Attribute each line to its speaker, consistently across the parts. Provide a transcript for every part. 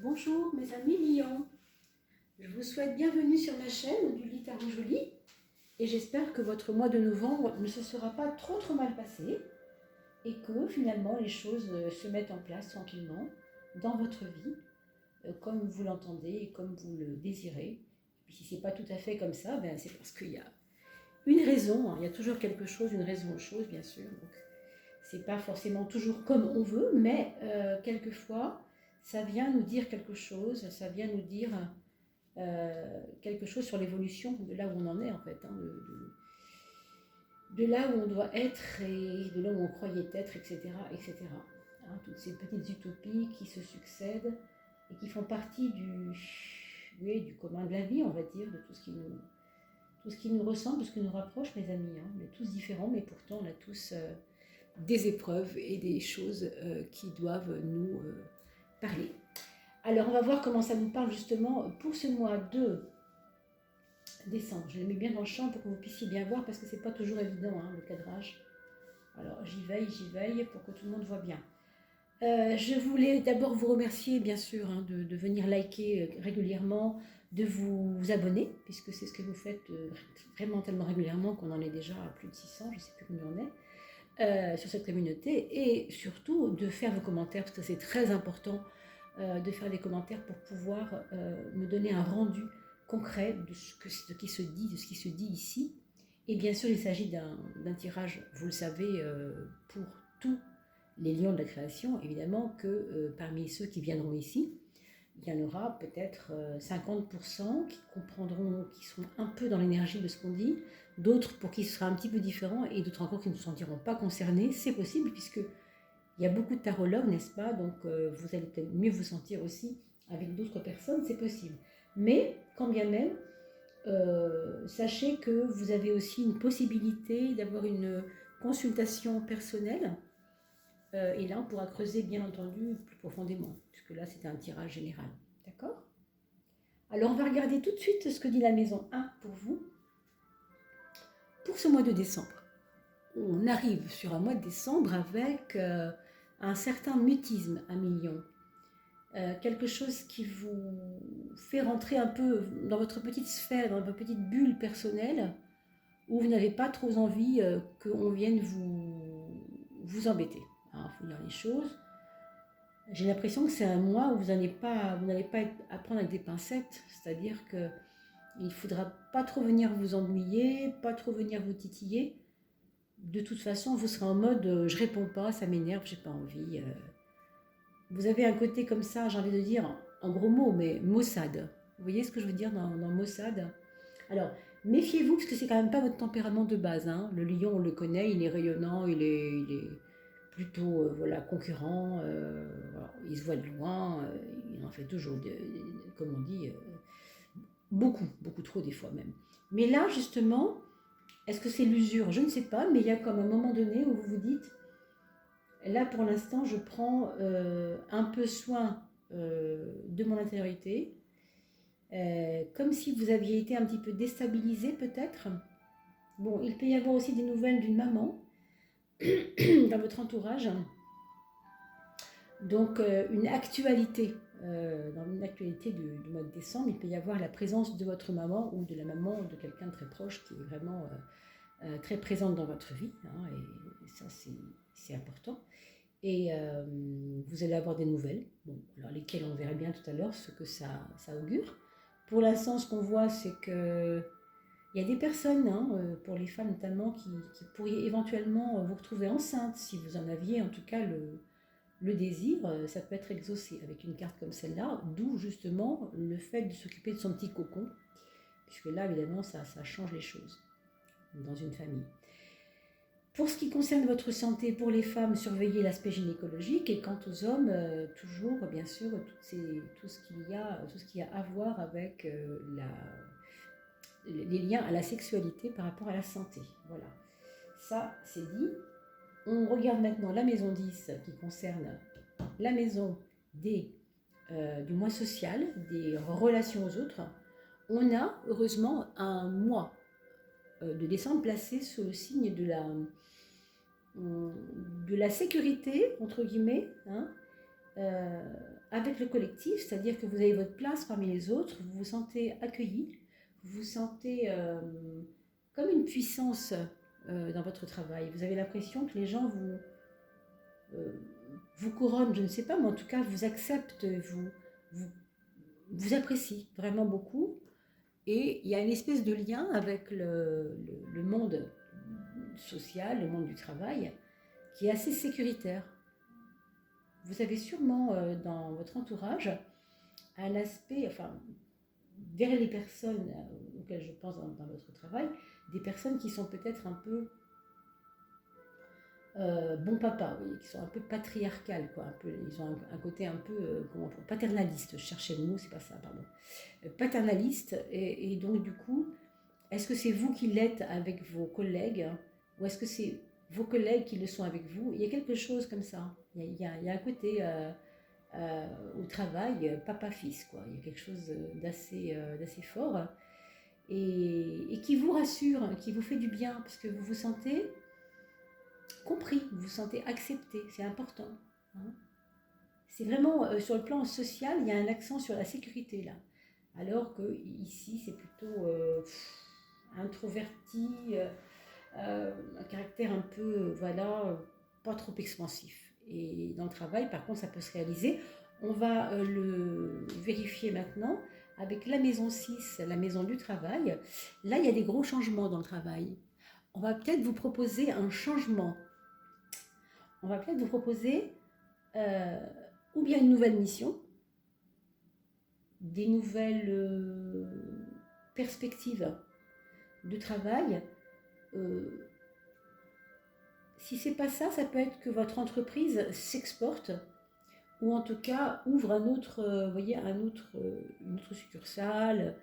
Speaker 1: Bonjour mes amis Lions, je vous souhaite bienvenue sur ma chaîne du lit Tarot Joli et j'espère que votre mois de novembre ne se sera pas trop mal passé et que finalement les choses se mettent en place tranquillement dans votre vie comme vous l'entendez et comme vous le désirez. Et puis si ce n'est pas tout à fait comme ça, ben c'est parce qu'il y a une raison, hein. Il y a toujours quelque chose, une raison aux choses bien sûr. Donc, c'est pas forcément toujours comme on veut, mais quelquefois ça vient nous dire quelque chose, ça vient nous dire quelque chose sur l'évolution de là où on en est en fait, hein, de là où on doit être et de là où on croyait être, etc. etc. Hein, toutes ces petites utopies qui se succèdent et qui font partie du commun de la vie, on va dire, de tout ce qui nous ressemble, tout ce qui nous rapproche, mes amis. Hein. On est tous différents, mais pourtant on a tous des épreuves et des choses qui doivent nous parler. Alors, on va voir comment ça nous parle justement pour ce mois de décembre. Je le mets bien dans le champ pour que vous puissiez bien voir parce que c'est pas toujours évident, hein, le cadrage. Alors, j'y veille pour que tout le monde voit bien. Je voulais d'abord vous remercier, bien sûr, hein, de venir liker régulièrement, de vous abonner, puisque c'est ce que vous faites vraiment tellement régulièrement qu'on en est déjà à plus de 600, je ne sais plus combien on est, sur cette communauté, et surtout de faire vos commentaires, parce que c'est très important de faire des commentaires pour pouvoir me donner un rendu concret de ce qui se dit, de ce qui se dit ici. Et bien sûr, il s'agit d'un tirage, vous le savez, pour tous les lions de la création, évidemment que parmi ceux qui viendront ici, il y en aura peut-être 50% qui comprendront, qui seront un peu dans l'énergie de ce qu'on dit, d'autres pour qui ce sera un petit peu différent, et d'autres encore qui ne se sentiront pas concernés. C'est possible, puisque il y a beaucoup de tarologues, n'est-ce pas? Donc vous allez peut-être mieux vous sentir aussi avec d'autres personnes, c'est possible. Mais quand bien même, sachez que vous avez aussi une possibilité d'avoir une consultation personnelle. Et là, on pourra creuser, bien entendu, plus profondément, puisque là, c'est un tirage général. D'accord? Alors, on va regarder tout de suite ce que dit la maison 1 pour vous, pour ce mois de décembre. On arrive sur un mois de décembre avec un certain mutisme à millions. Quelque chose qui vous fait rentrer un peu dans votre petite sphère, dans votre petite bulle personnelle, où vous n'avez pas trop envie qu'on vienne vous embêter. Alors, il faut dire les choses. J'ai l'impression que c'est un mois où vous n'allez pas à prendre avec des pincettes, c'est-à-dire qu'il ne faudra pas trop venir vous ennuyer, pas trop venir vous titiller. De toute façon, vous serez en mode je réponds pas, ça m'énerve, j'ai pas envie. Vous avez un côté comme ça, j'ai envie de dire, en gros mots, mais maussade. Vous voyez ce que je veux dire dans maussade? Alors, méfiez-vous, parce que c'est quand même pas votre tempérament de base. Hein. Le lion, on le connaît, il est rayonnant, il est plutôt voilà, concurrent, voilà, il se voit de loin, il en fait toujours, comme on dit, beaucoup trop des fois même. Mais là, justement, est-ce que c'est l'usure? Je ne sais pas, mais il y a comme un moment donné où vous vous dites, là pour l'instant, je prends un peu soin de mon intériorité, comme si vous aviez été un petit peu déstabilisé peut-être. Bon, il peut y avoir aussi des nouvelles d'une maman dans votre entourage. Donc, une actualité, dans une actualité du mois de décembre, il peut y avoir la présence de votre maman ou de la maman de quelqu'un de très proche qui est vraiment très présente dans votre vie. Hein, et ça, c'est important. Et vous allez avoir des nouvelles. Bon, alors lesquelles on verra bien tout à l'heure, ce que ça augure. Pour l'instant, ce qu'on voit, c'est que il y a des personnes, hein, pour les femmes notamment, qui pourraient éventuellement vous retrouver enceinte, si vous en aviez en tout cas le désir, ça peut être exaucé avec une carte comme celle-là, d'où justement le fait de s'occuper de son petit cocon, puisque là, évidemment, ça change les choses dans une famille. Pour ce qui concerne votre santé, pour les femmes, surveillez l'aspect gynécologique, et quant aux hommes, toujours, bien sûr, tout ce qu'il y a à voir avec les liens à la sexualité par rapport à la santé. Voilà, ça c'est dit. On regarde maintenant la maison 10 qui concerne la maison du mois social, des relations aux autres. On a heureusement un mois de décembre placé sous le signe de la sécurité, entre guillemets, hein, avec le collectif, c'est-à-dire que vous avez votre place parmi les autres, vous vous sentez accueilli, vous vous sentez comme une puissance dans votre travail. Vous avez l'impression que les gens euh, vous couronnent, je ne sais pas, mais en tout cas vous acceptent, vous, vous apprécient vraiment beaucoup. Et il y a une espèce de lien avec le monde social, le monde du travail, qui est assez sécuritaire. Vous avez sûrement dans votre entourage un aspect, enfin, vers les personnes auxquelles je pense dans votre travail, des personnes qui sont peut-être un peu bon papa, oui, qui sont un peu patriarcales, quoi, un peu, ils ont un côté un peu paternaliste, je cherchais le mot, c'est pas ça, pardon, paternaliste, et donc du coup, est-ce que c'est vous qui l'êtes avec vos collègues, ou est-ce que c'est vos collègues qui le sont avec vous? Il y a quelque chose comme ça, il y a un côté au travail, papa-fils, quoi, il y a quelque chose d'assez fort, et qui vous rassure, qui vous fait du bien, parce que vous vous sentez compris, vous vous sentez accepté, c'est important. Hein. C'est vraiment, sur le plan social, il y a un accent sur la sécurité là. Alors que ici, c'est plutôt introverti, un caractère un peu, voilà, pas trop expansif. Et dans le travail, par contre, ça peut se réaliser. On va le vérifier maintenant avec la maison 6, la maison du travail. Là, il y a des gros changements dans le travail. On va peut-être vous proposer un changement. On va peut-être vous proposer euh, ou bien une nouvelle mission, des nouvelles perspectives de travail. Euh, si c'est pas ça, ça peut être que votre entreprise s'exporte ou en tout cas ouvre un autre, voyez, une autre succursale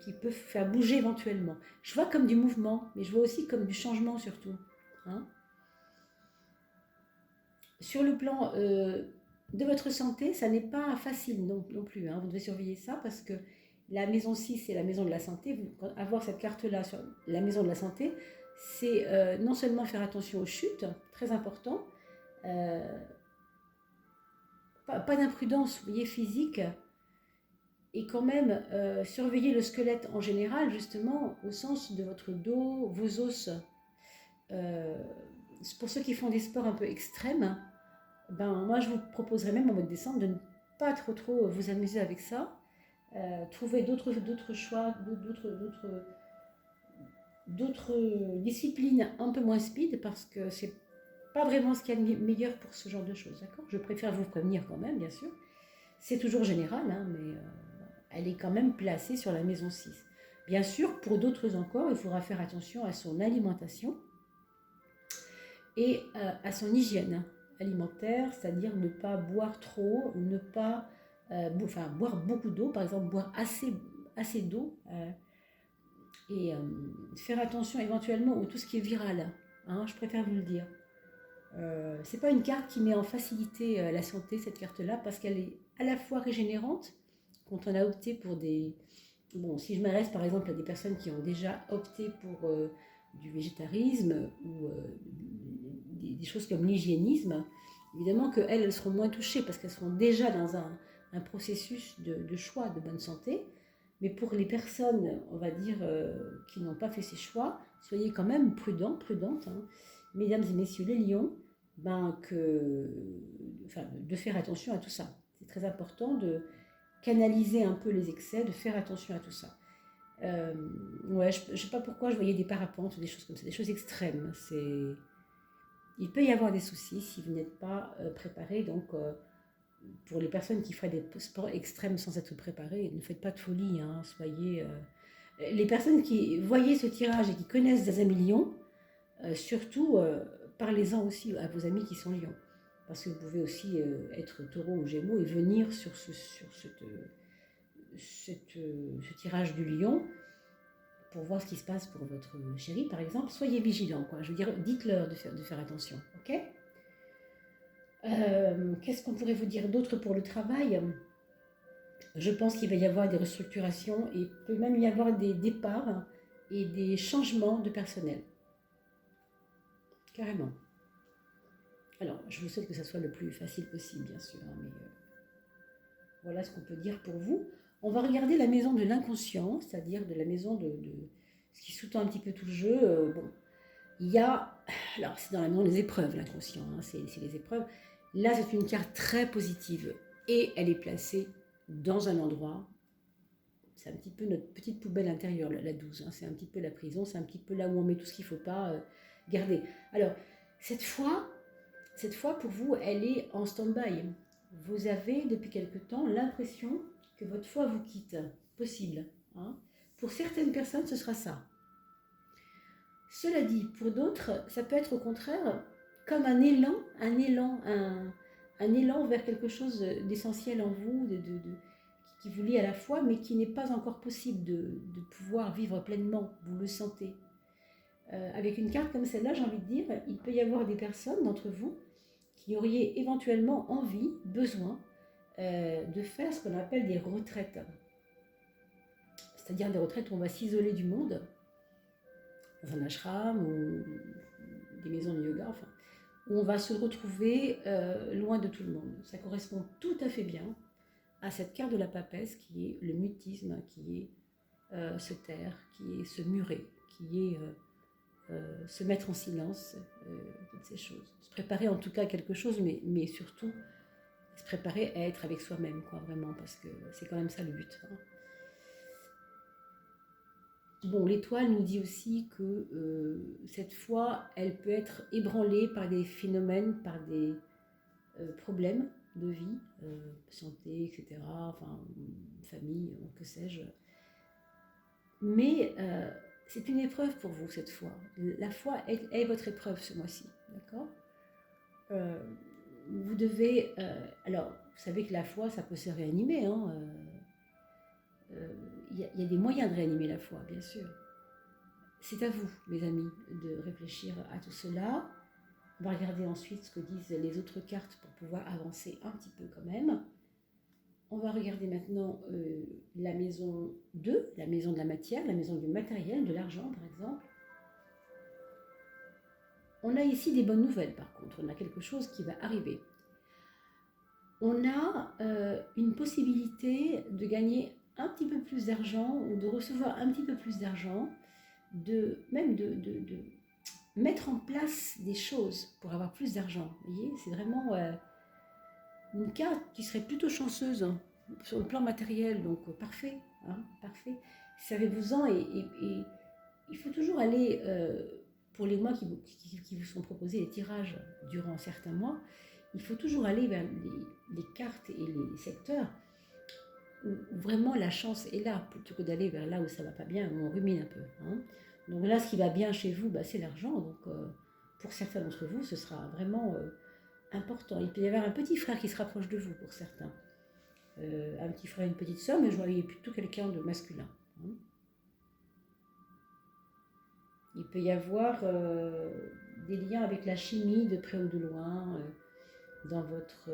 Speaker 1: qui peut faire bouger éventuellement. Je vois comme du mouvement, mais je vois aussi comme du changement surtout. Hein. Sur le plan de votre santé, ça n'est pas facile non plus. Hein. Vous devez surveiller ça parce que la maison 6, c'est la maison de la santé. Avoir cette carte-là sur la maison de la santé, c'est non seulement faire attention aux chutes, très important, euh, pas d'imprudence, vous voyez, physique, et quand même surveiller le squelette en général, justement, au sens de votre dos, vos os. Euh, pour ceux qui font des sports un peu extrêmes, ben, moi je vous proposerais même en mode descente de ne pas trop vous amuser avec ça. Trouver d'autres choix, d'autres disciplines un peu moins speed parce que c'est pas vraiment ce qu'il y a de meilleur pour ce genre de choses, d'accord? Je préfère vous prévenir quand même, bien sûr. C'est toujours général, hein, mais elle est quand même placée sur la maison 6. Bien sûr, pour d'autres encore, il faudra faire attention à son alimentation et à son hygiène alimentaire, c'est-à-dire ne pas boire trop, ne pas boire beaucoup d'eau, par exemple boire assez d'eau et faire attention éventuellement à tout ce qui est viral. Hein, je préfère vous le dire. C'est pas une carte qui met en facilité la santé, cette carte-là, parce qu'elle est à la fois régénérante, quand on a opté pour des... Bon, si je m'adresse par exemple à des personnes qui ont déjà opté pour du végétarisme ou des choses comme l'hygiénisme, évidemment qu'elles elles seront moins touchées parce qu'elles seront déjà dans un processus de choix de bonne santé. Mais pour les personnes, on va dire, qui n'ont pas fait ces choix, soyez quand même prudents, prudentes, hein. Mesdames et messieurs les lions, ben de faire attention à tout ça. C'est très important de canaliser un peu les excès, de faire attention à tout ça. Ouais, je ne sais pas pourquoi je voyais des parapentes ou des choses comme ça, des choses extrêmes. Il peut y avoir des soucis si vous n'êtes pas préparé. Donc, pour les personnes qui feraient des sports extrêmes sans être préparées, ne faites pas de folie. Hein, soyez. Les personnes qui voyaient ce tirage et qui connaissent des millions, surtout, parlez-en aussi à vos amis qui sont lions. Parce que vous pouvez aussi être taureau ou gémeaux et venir sur ce tirage du lion pour voir ce qui se passe pour votre chéri, par exemple. Soyez vigilants, quoi. Je veux dire, dites-leur de faire attention, ok? Qu'est-ce qu'on pourrait vous dire d'autre pour le travail? Je pense qu'il va y avoir des restructurations et il peut même y avoir des départs et des changements de personnel. Carrément. Alors, je vous souhaite que ça soit le plus facile possible, bien sûr, hein, mais Voilà ce qu'on peut dire pour vous. On va regarder la maison de l'inconscient, c'est-à-dire de la maison de ce qui sous-tend un petit peu tout le jeu. Bon, il y a, alors c'est dans la maison des épreuves, l'inconscient, hein, c'est les épreuves. Là, c'est une carte très positive et elle est placée dans un endroit. C'est un petit peu notre petite poubelle intérieure, la 12. Hein, c'est un petit peu la prison, c'est un petit peu là où on met tout ce qu'il ne faut pas garder. Alors, cette fois, pour vous, elle est en stand-by. Vous avez depuis quelque temps l'impression que votre foi vous quitte. Possible. Hein. Pour certaines personnes, ce sera ça. Cela dit, pour d'autres, ça peut être au contraire comme un élan vers quelque chose d'essentiel en vous, qui vous lie à la foi, mais qui n'est pas encore possible de pouvoir vivre pleinement. Vous le sentez. Avec une carte comme celle-là, j'ai envie de dire, il peut y avoir des personnes d'entre vous qui auriez éventuellement envie, besoin, de faire ce qu'on appelle des retraites. C'est-à-dire des retraites où on va s'isoler du monde, dans un ashram ou des maisons de yoga, enfin, où on va se retrouver loin de tout le monde. Ça correspond tout à fait bien à cette carte de la papesse qui est le mutisme, qui est se taire, qui est se murer, qui est se mettre en silence, toutes ces choses. Se préparer en tout cas à quelque chose, mais surtout se préparer à être avec soi-même, quoi, vraiment, parce que c'est quand même ça le but. Hein. Bon, l'étoile nous dit aussi que cette fois, elle peut être ébranlée par des phénomènes, par des problèmes de vie, santé, etc., enfin, famille, que sais-je. Mais c'est une épreuve pour vous cette fois. La foi est votre épreuve ce mois-ci, d'accord ? Vous devez... alors, vous savez que la foi, ça peut se réanimer, hein, y a des moyens de réanimer la foi, bien sûr. C'est à vous, mes amis, de réfléchir à tout cela. On va regarder ensuite ce que disent les autres cartes pour pouvoir avancer un petit peu quand même. On va regarder maintenant la maison 2, la maison de la matière, la maison du matériel, de l'argent par exemple. On a ici des bonnes nouvelles par contre, on a quelque chose qui va arriver. On a une possibilité de gagner un petit peu plus d'argent ou de recevoir un petit peu plus d'argent, même de mettre en place des choses pour avoir plus d'argent. Vous voyez, c'est vraiment une carte qui serait plutôt chanceuse hein, sur le plan matériel, donc parfait, hein, parfait. Servez-vous-en et il faut toujours aller, pour les mois qui vous sont proposés, les tirages durant certains mois, il faut toujours aller vers les cartes et les secteurs où vraiment la chance est là, plutôt que d'aller vers là où ça ne va pas bien, où on rumine un peu. Hein. Donc là, ce qui va bien chez vous, bah, c'est l'argent. Donc pour certains d'entre vous, ce sera vraiment important. Il peut y avoir un petit frère qui se rapproche de vous pour certains. Un petit frère, une petite sœur, mais je voyais plutôt quelqu'un de masculin. Hein. Il peut y avoir des liens avec la chimie de près ou de loin dans votre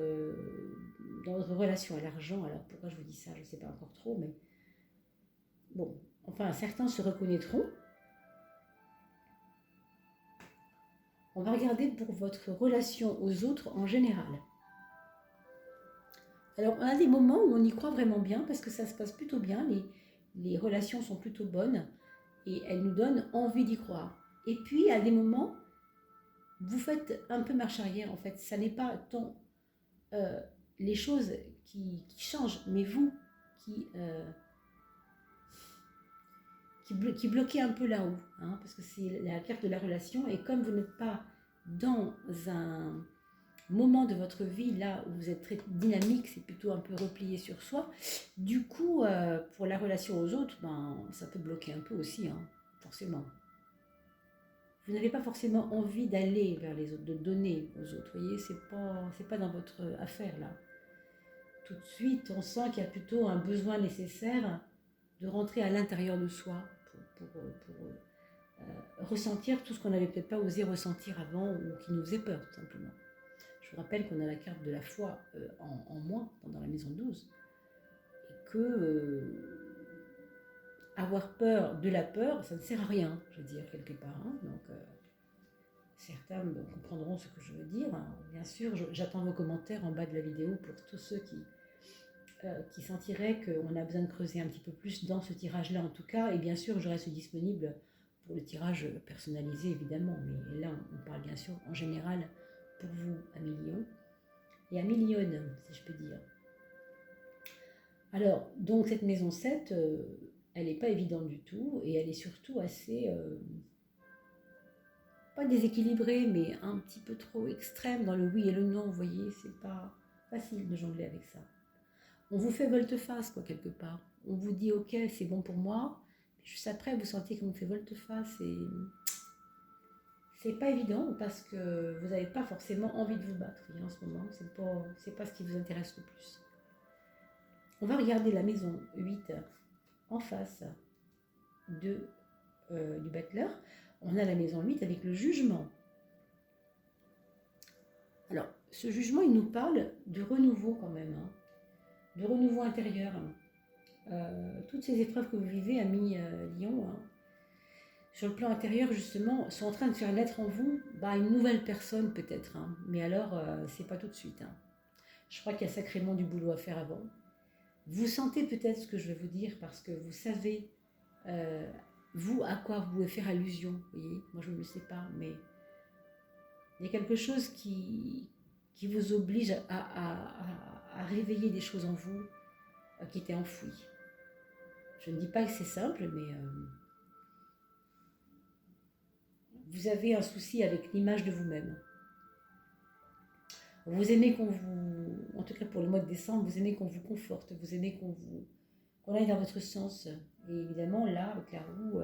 Speaker 1: relation à l'argent. Alors pourquoi je vous dis ça, je ne sais pas encore trop, mais bon, enfin certains se reconnaîtront. On va regarder pour votre relation aux autres en général. Alors, on a des moments où on y croit vraiment bien parce que ça se passe plutôt bien, les relations sont plutôt bonnes et elles nous donnent envie d'y croire. Et puis, à des moments, vous faites un peu marche arrière en fait. Ça n'est pas tant les choses qui changent, mais vous qui bloquez un peu là-haut, hein, parce que c'est la carte de la relation et comme vous n'êtes pas dans un moment de votre vie là où vous êtes très dynamique, c'est plutôt un peu replié sur soi, du coup pour la relation aux autres, ben, ça peut bloquer un peu aussi, hein, forcément. Vous n'avez pas forcément envie d'aller vers les autres, de donner aux autres, vous voyez, c'est pas dans votre affaire là. Tout de suite, on sent qu'il y a plutôt un besoin nécessaire de rentrer à l'intérieur de soi pour ressentir tout ce qu'on n'avait peut-être pas osé ressentir avant ou qui nous faisait peur, tout simplement. Je vous rappelle qu'on a la carte de la foi en moins dans la maison 12 et que avoir peur de la peur, ça ne sert à rien, je veux dire, quelque part. Hein. Donc, certains comprendront ce que je veux dire. Hein. Bien sûr, j'attends vos commentaires en bas de la vidéo pour tous ceux qui sentirait qu'on a besoin de creuser un petit peu plus dans ce tirage-là en tout cas. Et bien sûr, je reste disponible pour le tirage personnalisé évidemment. Mais là, on parle bien sûr en général pour vous à millions et à millionnes, si je peux dire. Alors, donc cette maison 7, elle n'est pas évidente du tout et elle est surtout assez, pas déséquilibrée, mais un petit peu trop extrême dans le oui et le non, vous voyez, c'est pas facile de jongler avec ça. On vous fait volte-face, quoi, quelque part. On vous dit, ok, c'est bon pour moi, juste après, vous sentez qu'on vous fait volte-face et c'est pas évident parce que vous n'avez pas forcément envie de vous battre en ce moment, c'est pas ce qui vous intéresse le plus. On va regarder la maison 8 en face du battleur. On a la maison 8 avec le jugement. Alors, ce jugement, il nous parle de renouveau quand même, hein, de renouveau intérieur. Toutes ces épreuves que vous vivez, amis Lion, hein, sur le plan intérieur, justement, sont en train de faire naître en vous une nouvelle personne peut-être. Hein, mais alors, c'est pas tout de suite. Hein. Je crois qu'il y a sacrément du boulot à faire avant. Vous sentez peut-être ce que je vais vous dire parce que vous savez, vous, à quoi vous pouvez faire allusion. Vous voyez, moi je ne le sais pas, mais il y a quelque chose qui vous oblige à réveiller des choses en vous qui étaient enfouies. Je ne dis pas que c'est simple, mais vous avez un souci avec l'image de vous-même. Vous aimez qu'on vous, en tout cas pour le mois de décembre, vous aimez qu'on vous conforte, vous aimez qu'on aille dans votre sens. Et évidemment, là, avec la roue,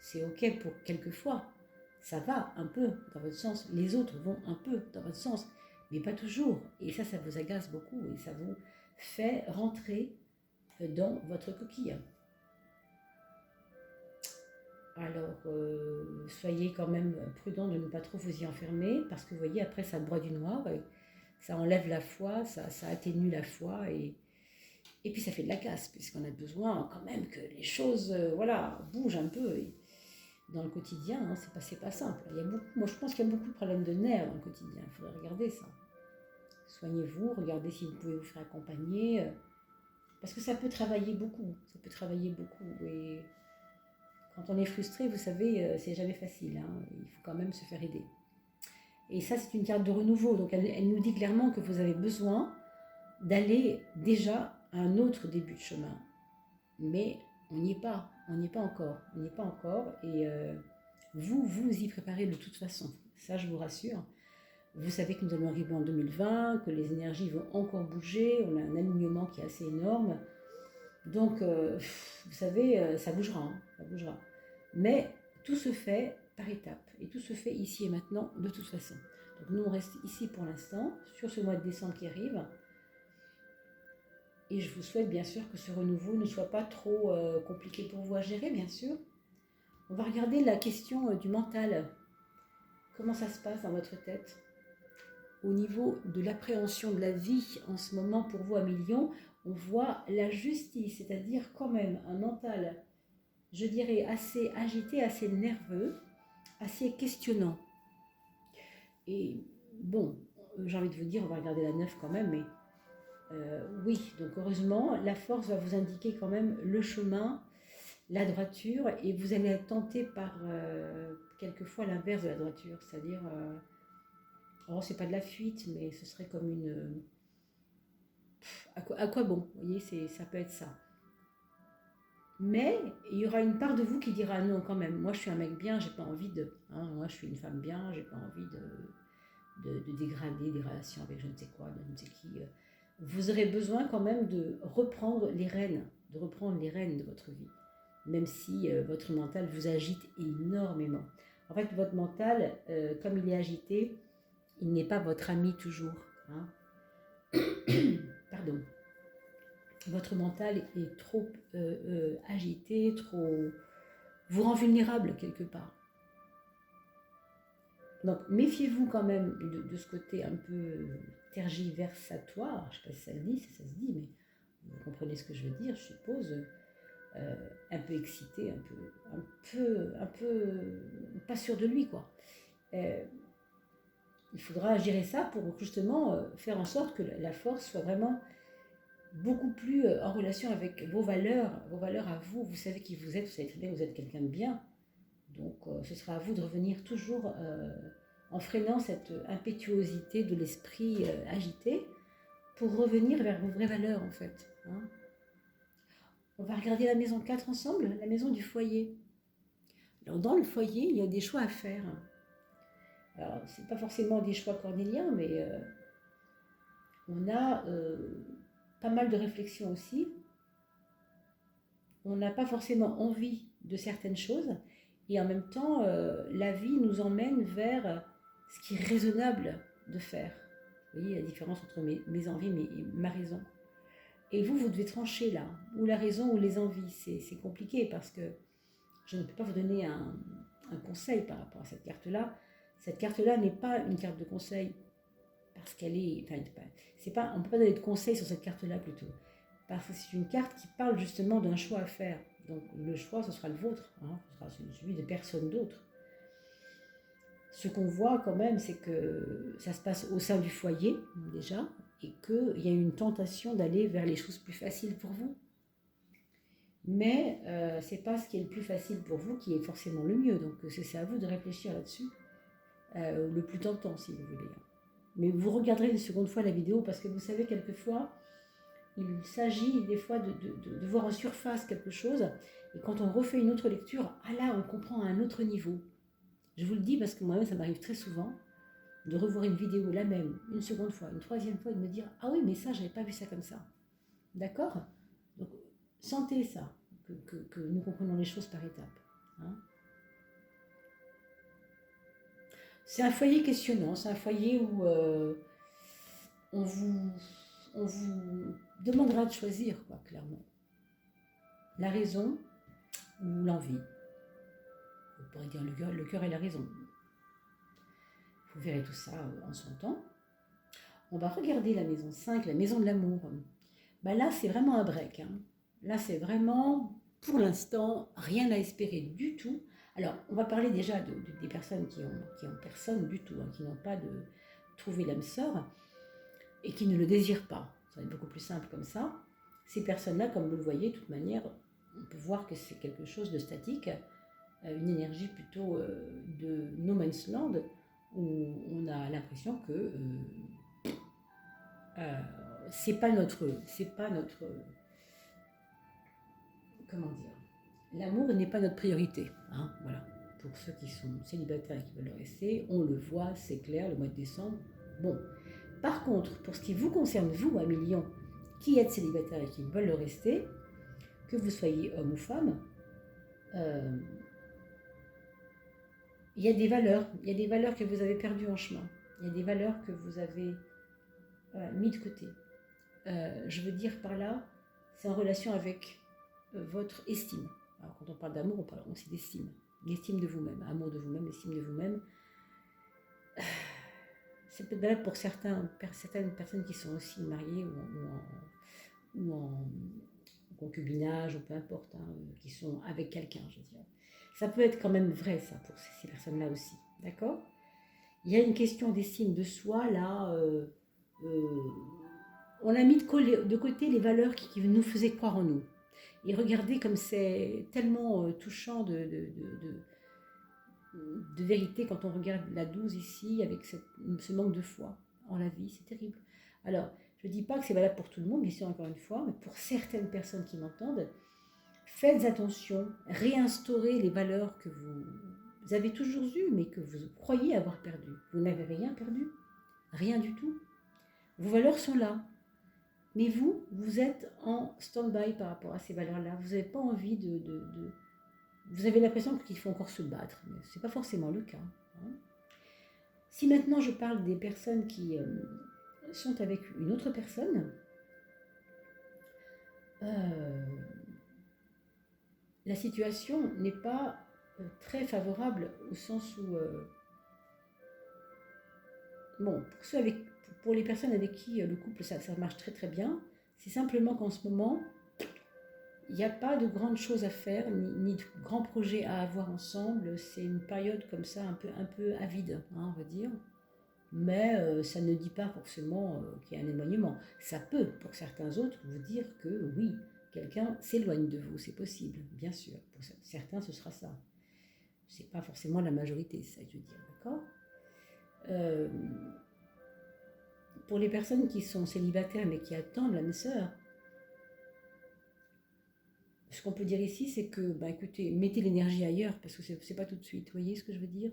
Speaker 1: c'est ok pour quelques fois. Ça va un peu dans votre sens. Les autres vont un peu dans votre sens, mais pas toujours. Et ça vous agace beaucoup et ça vous fait rentrer dans votre coquille. Alors, soyez quand même prudent de ne pas trop vous y enfermer, parce que vous voyez, après, ça broie du noir, ça enlève la foi, ça atténue la foi, et puis ça fait de la casse, puisqu'on a besoin quand même que les choses bougent un peu. Et dans le quotidien, hein, c'est pas simple. Moi, je pense qu'il y a beaucoup de problèmes de nerfs dans le quotidien, il faudrait regarder ça. Soignez-vous, regardez si vous pouvez vous faire accompagner, parce que ça peut travailler beaucoup, et quand on est frustré, vous savez, c'est jamais facile, hein, il faut quand même se faire aider. Et ça, c'est une carte de renouveau, donc elle nous dit clairement que vous avez besoin d'aller déjà à un autre début de chemin. Mais on n'y est pas encore, et vous y préparez de toute façon, ça je vous rassure. Vous savez que nous allons arriver en 2020, que les énergies vont encore bouger, on a un alignement qui est assez énorme, donc vous savez, ça bougera, hein, ça bougera. Mais tout se fait par étapes, et tout se fait ici et maintenant de toute façon. Donc nous on reste ici pour l'instant, sur ce mois de décembre qui arrive, et je vous souhaite bien sûr que ce renouveau ne soit pas trop compliqué pour vous à gérer, bien sûr. On va regarder la question du mental. Comment ça se passe dans votre tête au niveau de l'appréhension de la vie en ce moment pour vous à Million? On voit la justice, c'est-à-dire quand même un mental, je dirais, assez agité, assez nerveux, assez questionnant. Et bon, j'ai envie de vous dire, on va regarder la 9 quand même, mais oui, donc heureusement, la force va vous indiquer quand même le chemin, la droiture, et vous allez être tenté par quelquefois l'inverse de la droiture, c'est-à-dire, alors c'est pas de la fuite, mais ce serait comme une... à quoi bon, vous voyez, ça peut être ça. Mais il y aura une part de vous qui dira non quand même, moi je suis un mec bien, j'ai pas envie de... Hein, moi je suis une femme bien, j'ai pas envie de dégrader des relations avec je ne sais quoi, de je ne sais qui. Vous aurez besoin quand même de reprendre les rênes, de votre vie, même si votre mental vous agite énormément. En fait, votre mental, comme il est agité, il n'est pas votre ami toujours. Hein. Pardon. Votre mental est trop agité, vous rend vulnérable quelque part. Donc méfiez-vous quand même de ce côté un peu tergiversatoire, je ne sais pas si ça se dit, mais vous comprenez ce que je veux dire, je suppose, un peu excité, un peu pas sûr de lui, quoi. Il faudra gérer ça pour justement faire en sorte que la force soit vraiment beaucoup plus en relation avec vos valeurs à vous. Vous savez qui vous êtes, vous savez très bien que vous êtes quelqu'un de bien. Donc ce sera à vous de revenir toujours en freinant cette impétuosité de l'esprit agité pour revenir vers vos vraies valeurs en fait. Hein. On va regarder la maison 4 ensemble, la maison du foyer. Alors dans le foyer, il y a des choix à faire. Alors c'est pas forcément des choix cornéliens, mais on a pas mal de réflexions aussi. On n'a pas forcément envie de certaines choses et en même temps, la vie nous emmène vers ce qui est raisonnable de faire. Vous voyez la différence entre mes envies et ma raison. Et vous devez trancher là, ou la raison ou les envies. C'est compliqué parce que je ne peux pas vous donner un conseil par rapport à cette carte-là. Cette carte-là n'est pas une carte de conseil parce qu'elle est... Enfin, c'est pas, on ne peut pas donner de conseils sur cette carte-là plutôt. Parce que c'est une carte qui parle justement d'un choix à faire. Donc le choix, ce sera le vôtre, hein, ce sera celui de personne d'autre. Ce qu'on voit quand même, c'est que ça se passe au sein du foyer déjà, et qu'il y a une tentation d'aller vers les choses plus faciles pour vous. Mais ce n'est pas ce qui est le plus facile pour vous qui est forcément le mieux. Donc c'est à vous de réfléchir là-dessus, le plus tentant si vous voulez. Mais vous regarderez une seconde fois la vidéo parce que vous savez, quelquefois, il s'agit des fois de voir en surface quelque chose. Et quand on refait une autre lecture, ah là, on comprend à un autre niveau. Je vous le dis parce que moi-même, ça m'arrive très souvent de revoir une vidéo, la même, une seconde fois, une troisième fois, et de me dire « Ah oui, mais ça, je n'avais pas vu ça comme ça. » D'accord? Donc, sentez ça, que nous comprenons les choses par étapes. Hein. C'est un foyer questionnant, c'est un foyer où on vous demandera de choisir, quoi, clairement. La raison ou l'envie. Vous pourrez dire le cœur et la raison. Vous verrez tout ça en son temps. On va regarder la maison 5, la maison de l'amour. Ben là, c'est vraiment un break. Hein. Là, c'est vraiment, pour l'instant, rien à espérer du tout. Alors, on va parler déjà des personnes qui ont personne du tout, hein, qui n'ont pas trouvé l'âme sœur et qui ne le désirent pas. Ça va être beaucoup plus simple comme ça. Ces personnes-là, comme vous le voyez, de toute manière, on peut voir que c'est quelque chose de statique, une énergie plutôt de no man's land, où on a l'impression que c'est pas notre, comment dire, l'amour n'est pas notre priorité, hein, voilà. Pour ceux qui sont célibataires et qui veulent le rester, on le voit, c'est clair, le mois de décembre. Bon, par contre, pour ce qui vous concerne, vous, à Million, qui êtes célibataire et qui veulent le rester, que vous soyez homme ou femme, il y a des valeurs que vous avez perdues en chemin, il y a des valeurs que vous avez mis de côté. Je veux dire par là, c'est en relation avec votre estime. Alors quand on parle d'amour, on parle aussi d'estime. L'estime de vous-même, amour de vous-même, estime de vous-même. C'est peut-être valable pour certaines personnes qui sont aussi mariées ou en concubinage, ou peu importe, hein, qui sont avec quelqu'un, je veux dire. Ça peut être quand même vrai, ça, pour ces personnes-là aussi. D'accord? Il y a une question d'estime de soi, là. On a mis de côté les valeurs qui nous faisaient croire en nous. Et regardez comme c'est tellement touchant de vérité quand on regarde la 12 ici, avec ce manque de foi en la vie, c'est terrible. Alors, je ne dis pas que c'est valable pour tout le monde, bien sûr, encore une fois, mais pour certaines personnes qui m'entendent, faites attention, réinstaurez les valeurs que vous avez toujours eues, mais que vous croyez avoir perdues. Vous n'avez rien perdu, rien du tout. Vos valeurs sont là. Mais vous êtes en stand-by par rapport à ces valeurs-là. Vous n'avez pas envie Vous avez l'impression qu'il faut encore se battre, mais ce n'est pas forcément le cas. Hein. Si maintenant je parle des personnes qui sont avec une autre personne, la situation n'est pas très favorable au sens où... bon, pour les personnes avec qui le couple, ça marche très très bien, c'est simplement qu'en ce moment, il n'y a pas de grandes choses à faire, ni de grands projets à avoir ensemble. C'est une période comme ça, un peu avide, hein, on va dire. Mais ça ne dit pas forcément qu'il y a un éloignement. Ça peut, pour certains autres, vous dire que oui, quelqu'un s'éloigne de vous, c'est possible, bien sûr. Pour certains, ce sera ça. C'est pas forcément la majorité, ça je veux dire, d'accord. Euh, pour les personnes qui sont célibataires mais qui attendent l'âme sœur, ce qu'on peut dire ici, c'est que, bah, écoutez, mettez l'énergie ailleurs, parce que c'est pas tout de suite. Vous voyez ce que je veux dire?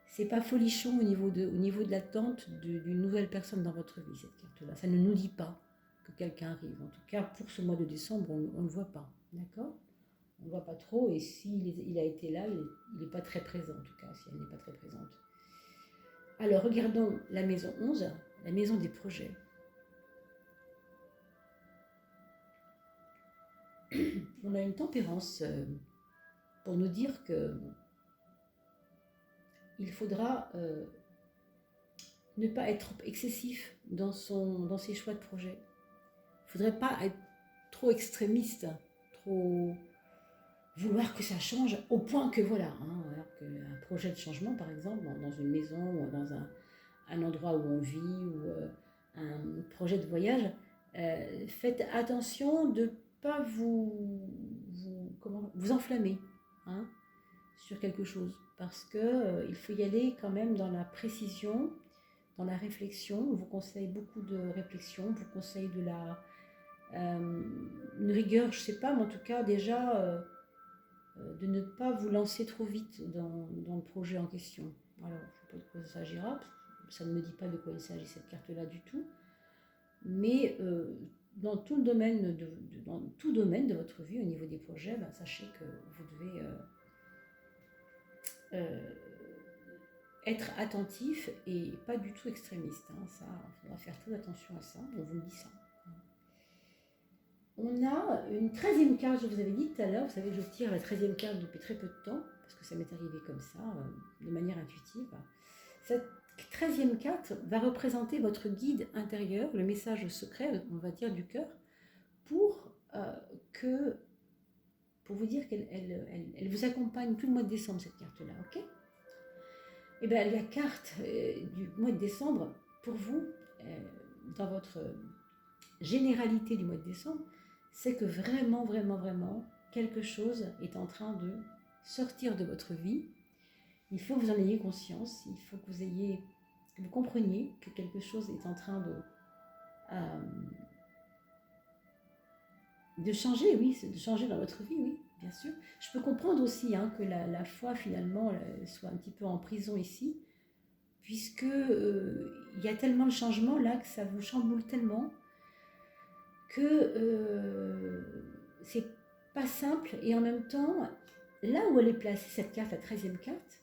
Speaker 1: C'est pas folichon au niveau de l'attente d'une nouvelle personne dans votre vie, cette carte-là. Ça ne nous dit pas que quelqu'un arrive. En tout cas, pour ce mois de décembre, on ne le voit pas. D'accord? On ne le voit pas trop, et s'il a été là, il n'est pas très présent, en tout cas, si elle n'est pas très présente. Alors, regardons la maison 11, la maison des projets. On a une tempérance pour nous dire que il faudra ne pas être trop excessif dans ses choix de projet. Il ne faudrait pas être trop extrémiste, trop vouloir que ça change au point que voilà, alors qu'un projet de changement par exemple dans une maison ou dans un endroit où on vit ou un projet de voyage, faites attention de ne pas vous enflammer sur quelque chose, parce que il faut y aller quand même dans la précision, dans la réflexion. On vous conseille beaucoup de réflexion, on vous conseille de une rigueur, je ne sais pas, mais en tout cas déjà de ne pas vous lancer trop vite dans le projet en question. Alors, je ne sais pas de quoi il s'agira, ça ne me dit pas de quoi il s'agit cette carte-là du tout, mais dans tout domaine de votre vie, au niveau des projets, sachez que vous devez être attentif et pas du tout extrémiste. Ça, il faudra faire très attention à ça, on vous le dit ça. On a une 13e carte, je vous avais dit tout à l'heure, vous savez que je tire la 13e carte depuis très peu de temps, parce que ça m'est arrivé comme ça, de manière intuitive. Cette 13e carte va représenter votre guide intérieur, le message secret, on va dire, du cœur, pour vous dire qu'elle vous accompagne tout le mois de décembre, cette carte-là, ok? Et bien, la carte du mois de décembre, pour vous, dans votre généralité du mois de décembre, c'est que vraiment, vraiment, vraiment, quelque chose est en train de sortir de votre vie. Il faut que vous en ayez conscience, il faut que vous compreniez que quelque chose est en train de changer, oui, de changer dans votre vie, oui, bien sûr. Je peux comprendre aussi que la foi, finalement, soit un petit peu en prison ici, puisque il y a tellement de changements là, que ça vous chamboule tellement, que c'est pas simple, et en même temps, là où elle est placée, cette carte, la 13e carte,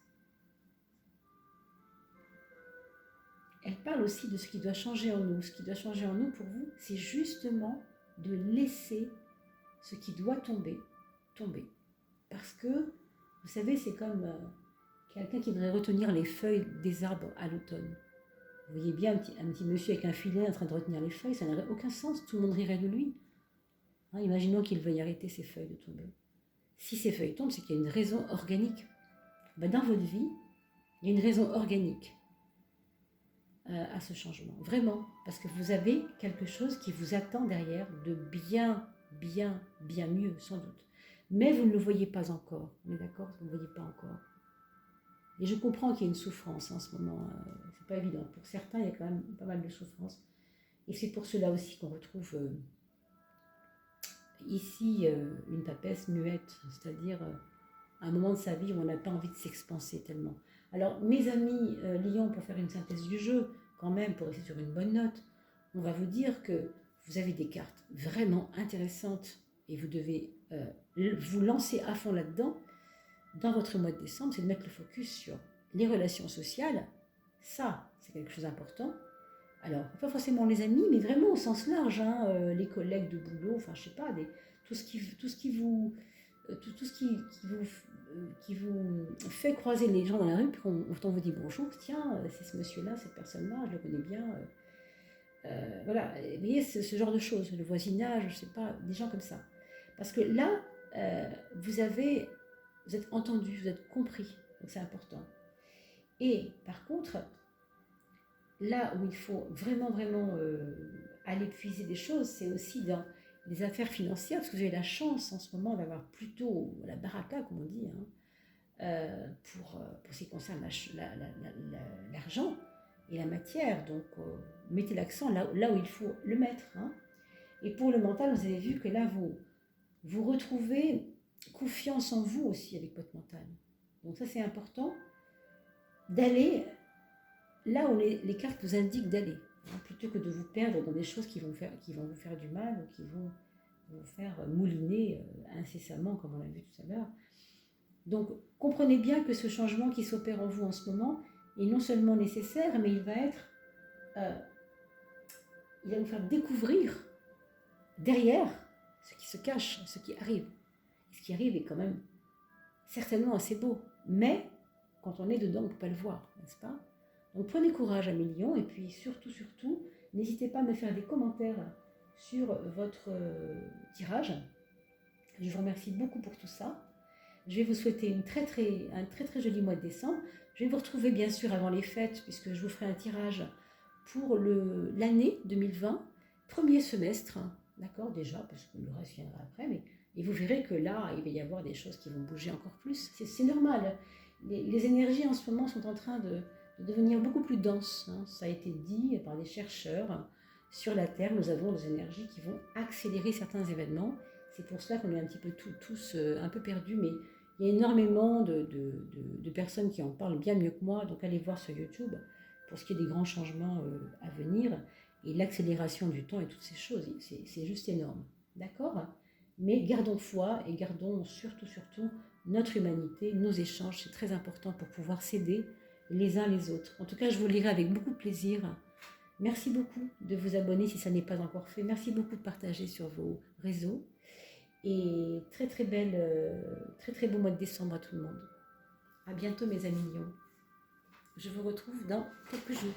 Speaker 1: elle parle aussi de ce qui doit changer en nous. Ce qui doit changer en nous pour vous, c'est justement de laisser ce qui doit tomber. Parce que, vous savez, c'est comme quelqu'un qui devrait retenir les feuilles des arbres à l'automne. Vous voyez bien un petit monsieur avec un filet en train de retenir les feuilles, ça n'aurait aucun sens, tout le monde rirait de lui. Imaginons qu'il veuille arrêter ces feuilles de tomber. Si ces feuilles tombent, c'est qu'il y a une raison organique. Dans votre vie, il y a une raison organique à ce changement. Vraiment, parce que vous avez quelque chose qui vous attend derrière de bien, bien, bien mieux, sans doute. Mais vous ne le voyez pas encore. On est d'accord? Vous ne le voyez pas encore. Et je comprends qu'il y a une souffrance en ce moment. C'est pas évident. Pour certains, il y a quand même pas mal de souffrance. Et c'est pour cela aussi qu'on retrouve ici une papesse muette, c'est-à-dire un moment de sa vie où on n'a pas envie de s'expanser tellement. Alors, mes amis Lion, pour faire une synthèse du jeu, quand même, pour rester sur une bonne note, on va vous dire que vous avez des cartes vraiment intéressantes et vous devez vous lancer à fond là-dedans. Dans votre mois de décembre, c'est de mettre le focus sur les relations sociales. Ça, c'est quelque chose d'important. Alors, pas forcément les amis, mais vraiment au sens large, les collègues de boulot, enfin, je sais pas, tout ce qui vous fait croiser les gens dans la rue, puis on vous dit bonjour, tiens, c'est ce monsieur-là, cette personne-là, je le connais bien. Voilà, vous voyez, ce genre de choses, le voisinage, je sais pas, des gens comme ça. Parce que là, vous êtes entendu, vous êtes compris, donc c'est important. Et par contre, là où il faut vraiment, vraiment aller puiser des choses, c'est aussi dans les affaires financières, parce que j'ai la chance en ce moment d'avoir plutôt la baraka, comme on dit, hein, pour ce qui concerne l'argent et la matière. Donc, mettez l'accent là où il faut le mettre. Hein. Et pour le mental, vous avez vu que là, vous retrouvez confiance en vous aussi avec votre mental. Donc ça, c'est important d'aller là où les cartes vous indiquent d'aller, hein, plutôt que de vous perdre dans des choses qui vont vous faire du mal ou qui vont vous faire mouliner incessamment, comme on l'a vu tout à l'heure. Donc, comprenez bien que ce changement qui s'opère en vous en ce moment est non seulement nécessaire, mais il va vous faire découvrir derrière ce qui se cache, ce qui arrive. Et ce qui arrive est quand même certainement assez beau, mais quand on est dedans, on ne peut pas le voir, n'est-ce pas? Donc prenez courage à millions, et puis surtout, n'hésitez pas à me faire des commentaires sur votre tirage. Je vous remercie beaucoup pour tout ça. Je vais vous souhaiter un très très joli mois de décembre. Je vais vous retrouver bien sûr avant les fêtes, puisque je vous ferai un tirage pour l'année 2020, premier semestre, d'accord, déjà, parce que le reste viendra après, et vous verrez que là, il va y avoir des choses qui vont bouger encore plus. C'est normal. Les énergies en ce moment sont en train de devenir beaucoup plus denses. Hein. Ça a été dit par des chercheurs. Sur la Terre, nous avons des énergies qui vont accélérer certains événements. C'est pour cela qu'on est un petit peu tous un peu perdus, mais il y a énormément de personnes qui en parlent bien mieux que moi, donc allez voir sur YouTube pour ce qui est des grands changements à venir et l'accélération du temps et toutes ces choses. C'est juste énorme, d'accord? Mais gardons foi et gardons surtout notre humanité, nos échanges, c'est très important pour pouvoir s'aider les uns les autres. En tout cas, je vous lirai avec beaucoup de plaisir. Merci beaucoup de vous abonner si ça n'est pas encore fait. Merci beaucoup de partager sur vos réseaux. Et très beau mois de décembre à tout le monde. À bientôt mes amis lions. Je vous retrouve dans quelques jours.